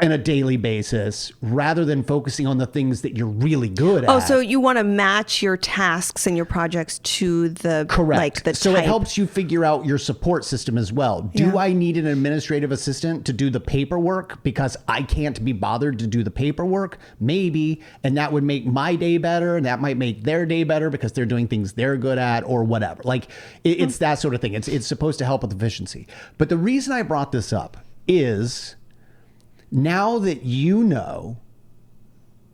on a daily basis rather than focusing on the things that you're really good at. Oh, so you want to match your tasks and your projects to the correct. Like the so type. It helps you figure out your support system as well. Do I need an administrative assistant to do the paperwork because I can't be bothered to do the paperwork? Maybe, and that would make my day better, and that might make their day better because they're doing things they're good at or whatever. Like it's that sort of thing. It's supposed to help with efficiency. But the reason I brought this up is now that you know,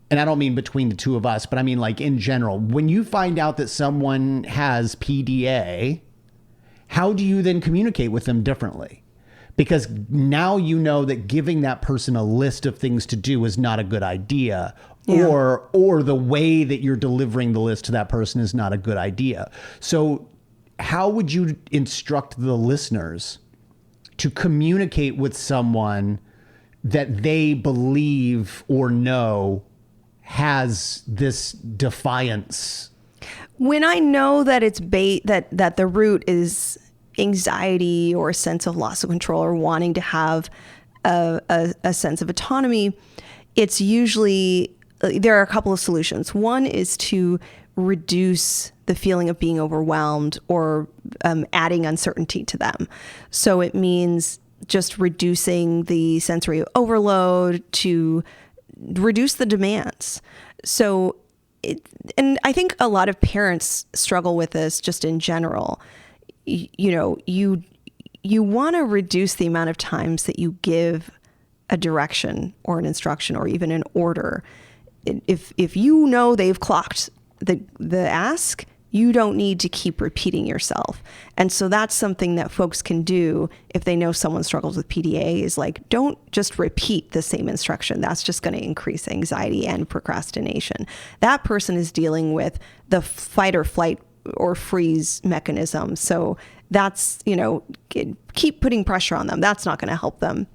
and I don't mean between the two of us, but I mean like in general, when you find out that someone has PDA, how do you then communicate with them differently? Because now you know that giving that person a list of things to do is not a good idea, or the way that you're delivering the list to that person is not a good idea. So how would you instruct the listeners to communicate with someone that they believe or know has this defiance? When I know that it's that the root is anxiety or a sense of loss of control or wanting to have a sense of autonomy, it's usually, there are a couple of solutions. One is to reduce the feeling of being overwhelmed or adding uncertainty to them. So it means just reducing the sensory overload to reduce the demands. So, and I think a lot of parents struggle with this just in general. You want to reduce the amount of times that you give a direction or an instruction or even an order. If you know they've clocked the ask, you don't need to keep repeating yourself. And so that's something that folks can do if they know someone struggles with PDA, is like, don't just repeat the same instruction. That's just going to increase anxiety and procrastination. That person is dealing with the fight or flight or freeze mechanism. So that's, keep putting pressure on them. That's not going to help them.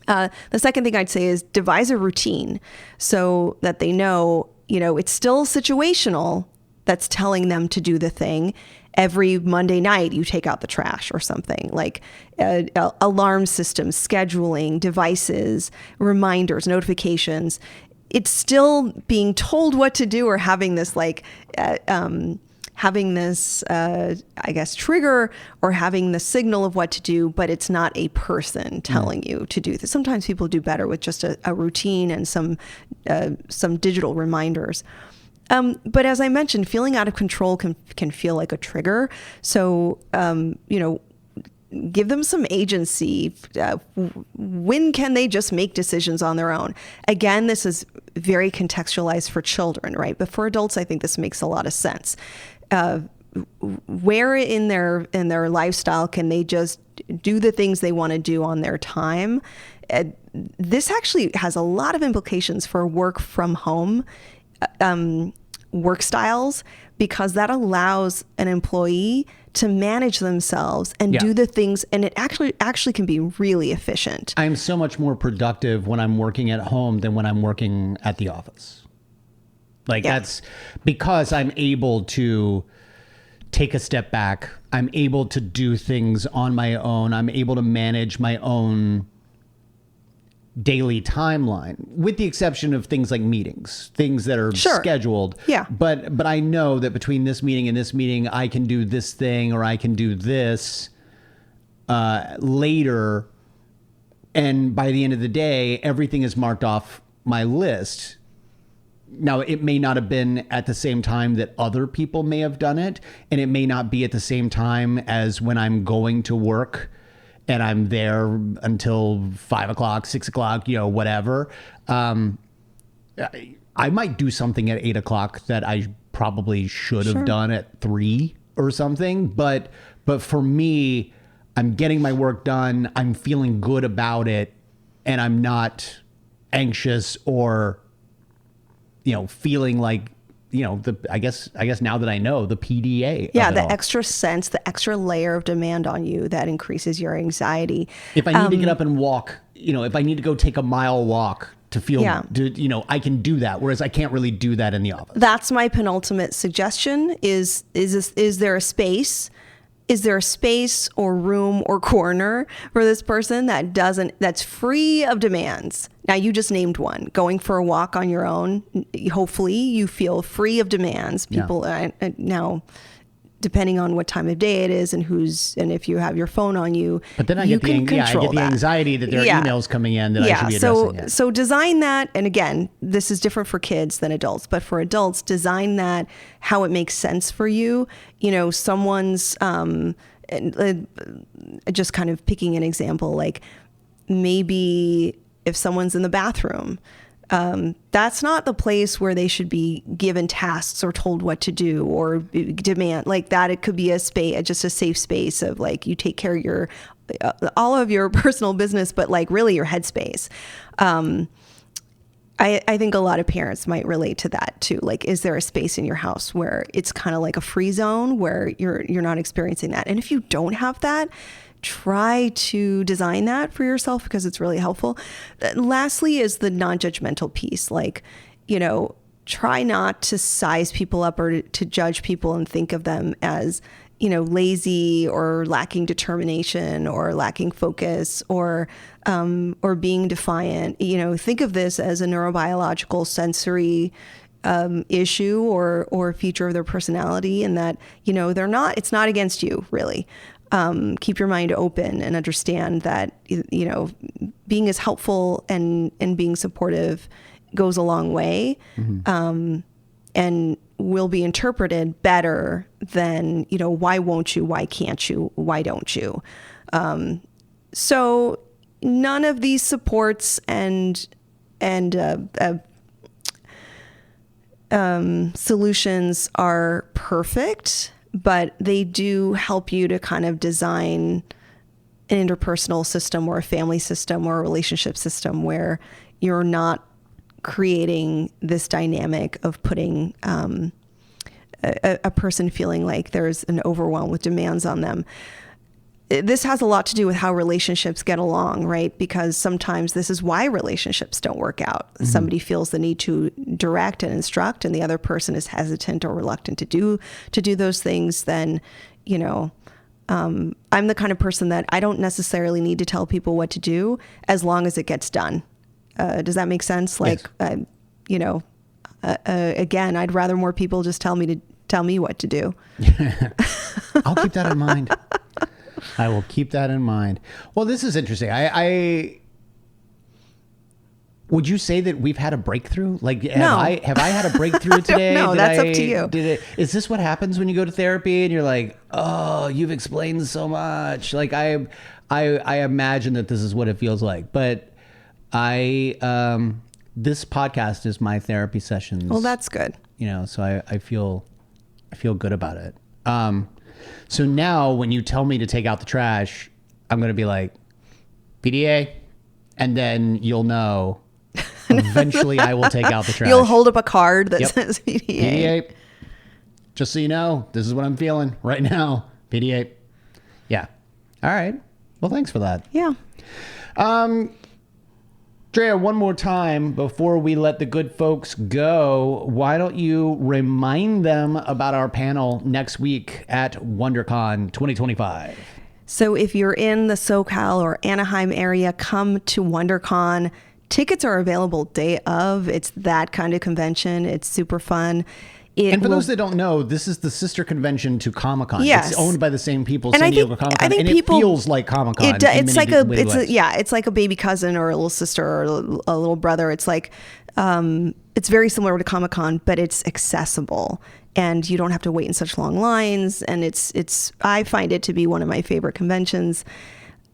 The second thing I'd say is devise a routine so that they know, it's still situational that's telling them to do the thing. Every Monday night, you take out the trash or something, like alarm systems, scheduling, devices, reminders, notifications. It's still being told what to do or having this trigger or having the signal of what to do, but it's not a person telling you to do this. Sometimes people do better with just a routine and some digital reminders. But as I mentioned, feeling out of control can feel like a trigger. So, give them some agency. When can they just make decisions on their own? Again, this is very contextualized for children, right? But for adults, I think this makes a lot of sense. Where in their lifestyle can they just do the things they want to do on their time? This actually has a lot of implications for work from home work styles, because that allows an employee to manage themselves and do the things, and it actually can be really efficient. I'm so much more productive when I'm working at home than when I'm working at the office. That's because I'm able to take a step back. I'm able to do things on my own. I'm able to manage my own daily timeline, with the exception of things like meetings, things that are scheduled. Yeah. But I know that between this meeting and this meeting, I can do this thing, or I can do this later. And by the end of the day, everything is marked off my list. Now, it may not have been at the same time that other people may have done it, and it may not be at the same time as when I'm going to work and I'm there until 5 o'clock, 6 o'clock, whatever. I might do something at 8 o'clock that I probably should have done at 3 or something. But for me, I'm getting my work done. I'm feeling good about it, and I'm not anxious or, feeling like, I guess now that I know the PDA. Yeah, the extra sense, the extra layer of demand on you that increases your anxiety. If I need to get up and walk, if I need to go take a mile walk to feel, I can do that. Whereas I can't really do that in the office. That's my penultimate suggestion is there a space? Is there a space or room or corner for this person that's free of demands? Now, you just named one. Going for a walk on your own, hopefully you feel free of demands. People now, depending on what time of day it is and if you have your phone on you, but then I get the anxiety that there are emails coming in that I should be addressing. So design that, and again, this is different for kids than adults, but for adults, design that how it makes sense for you. Someone's just kind of picking an example, like maybe if someone's in the bathroom, that's not the place where they should be given tasks or told what to do or demand like that. It could be a space, just a safe space of like, you take care of your, all of your personal business, but like really your headspace. I think a lot of parents might relate to that too. Like, is there a space in your house where it's kind of like a free zone where you're not experiencing that? And if you don't have that, try to design that for yourself because it's really helpful. Lastly is the non-judgmental piece. Like, try not to size people up or to judge people and think of them as, lazy or lacking determination or lacking focus or being defiant. Think of this as a neurobiological sensory issue or feature of their personality, and that, it's not against you really. Keep your mind open and understand that, being as helpful and being supportive goes a long way, and will be interpreted better than, why won't you? Why can't you? Why don't you? So none of these supports and solutions are perfect, but they do help you to kind of design an interpersonal system or a family system or a relationship system where you're not creating this dynamic of putting a person feeling like there's an overwhelm with demands on them. This has a lot to do with how relationships get along, right? Because sometimes this is why relationships don't work out. Mm-hmm. Somebody feels the need to direct and instruct, and the other person is hesitant or reluctant to do those things. Then, I'm the kind of person that I don't necessarily need to tell people what to do as long as it gets done. Does that make sense? Like, yes. Again, I'd rather more people just tell me what to do. I'll keep that in mind. I will keep that in mind. Well, this is interesting. Would you say that we've had a breakthrough? Like, No. have I had a breakthrough today? No, that's up to you. Is this what happens when you go to therapy and you're like, oh, you've explained so much? Like, I imagine that this is what it feels like. But this podcast is my therapy sessions. Well, that's good. So I feel good about it. So now when you tell me to take out the trash, I'm going to be like, PDA, and then you'll know. Eventually, I will take out the trash. You'll hold up a card that says PDA. PDA. Just so you know, this is what I'm feeling right now. PDA. Yeah. All right. Well, thanks for that. Yeah. Drea, one more time before we let the good folks go, why don't you remind them about our panel next week at WonderCon 2025? So if you're in the SoCal or Anaheim area, come to WonderCon. Tickets are available day of. It's that kind of convention. It's super fun. And for those that don't know, this is the sister convention to Comic-Con. Yes. It's owned by the same people, And San I think- Diego Comic-Con, I think and people- it feels like Comic-Con. It's like it's like a baby cousin or a little sister or a little brother. It's like it's very similar to Comic-Con, but it's accessible and you don't have to wait in such long lines. And it's I find it to be one of my favorite conventions.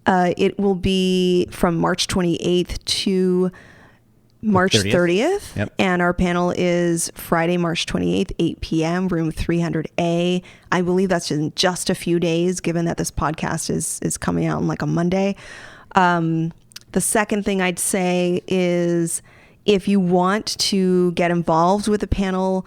It will be from March 28th to March 30th. Yep. And our panel is Friday, March 28th, 8 p.m., room 300A. I believe that's in just a few days, given that this podcast is coming out on like a Monday. The second thing I'd say is if you want to get involved with the panel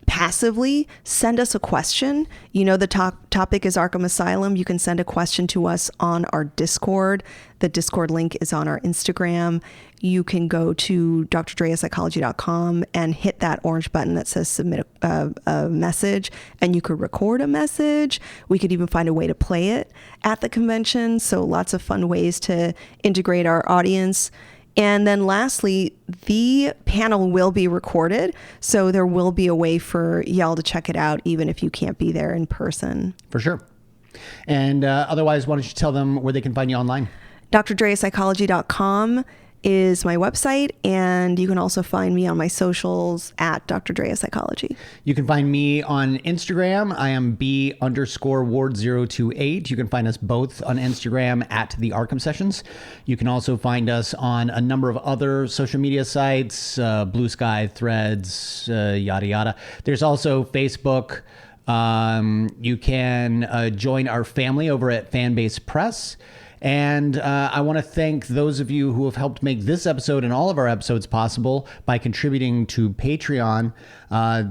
passively, send us a question. The topic is Arkham Asylum. You can send a question to us on our Discord. The Discord link is on our Instagram. You can go to drdreapsychology.com and hit that orange button that says submit a message, and you could record a message. We could even find a way to play it at the convention. So lots of fun ways to integrate our audience. And then lastly, the panel will be recorded. So there will be a way for y'all to check it out, even if you can't be there in person. For sure. And otherwise, why don't you tell them where they can find you online? drdreapsychology.com is my website, and you can also find me on my socials at Dr. Drea Psychology. You can find me on Instagram. I am B_Ward028. You can find us both on Instagram at the Arkham Sessions. You can also find us on a number of other social media sites, Blue Sky, Threads, yada, yada. There's also Facebook. You can join our family over at Fanbase Press. And I want to thank those of you who have helped make this episode and all of our episodes possible by contributing to Patreon.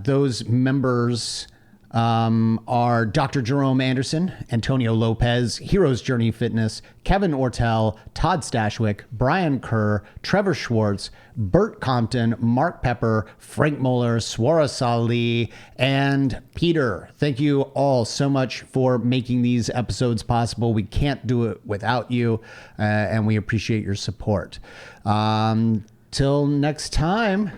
Those members are Dr. Jerome Anderson, Antonio Lopez, Heroes Journey Fitness, Kevin Ortel, Todd Stashwick, Brian Kerr, Trevor Schwartz, Bert Compton, Mark Pepper, Frank Moeller, Swara Salih, and Peter. Thank you all so much for making these episodes possible. We can't do it without you, and we appreciate your support. Till next time,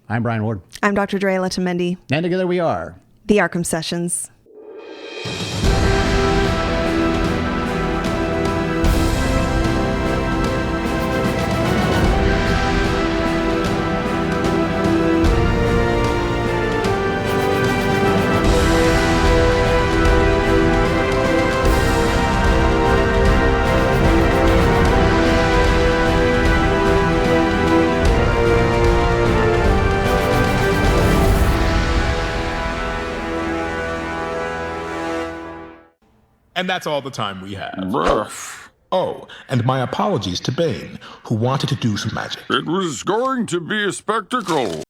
I'm Brian Ward. I'm Dr. Drea Letamendi. And together we are The Arkham Sessions. And that's all the time we have. Oh, and my apologies to Bane, who wanted to do some magic. It was going to be a spectacle.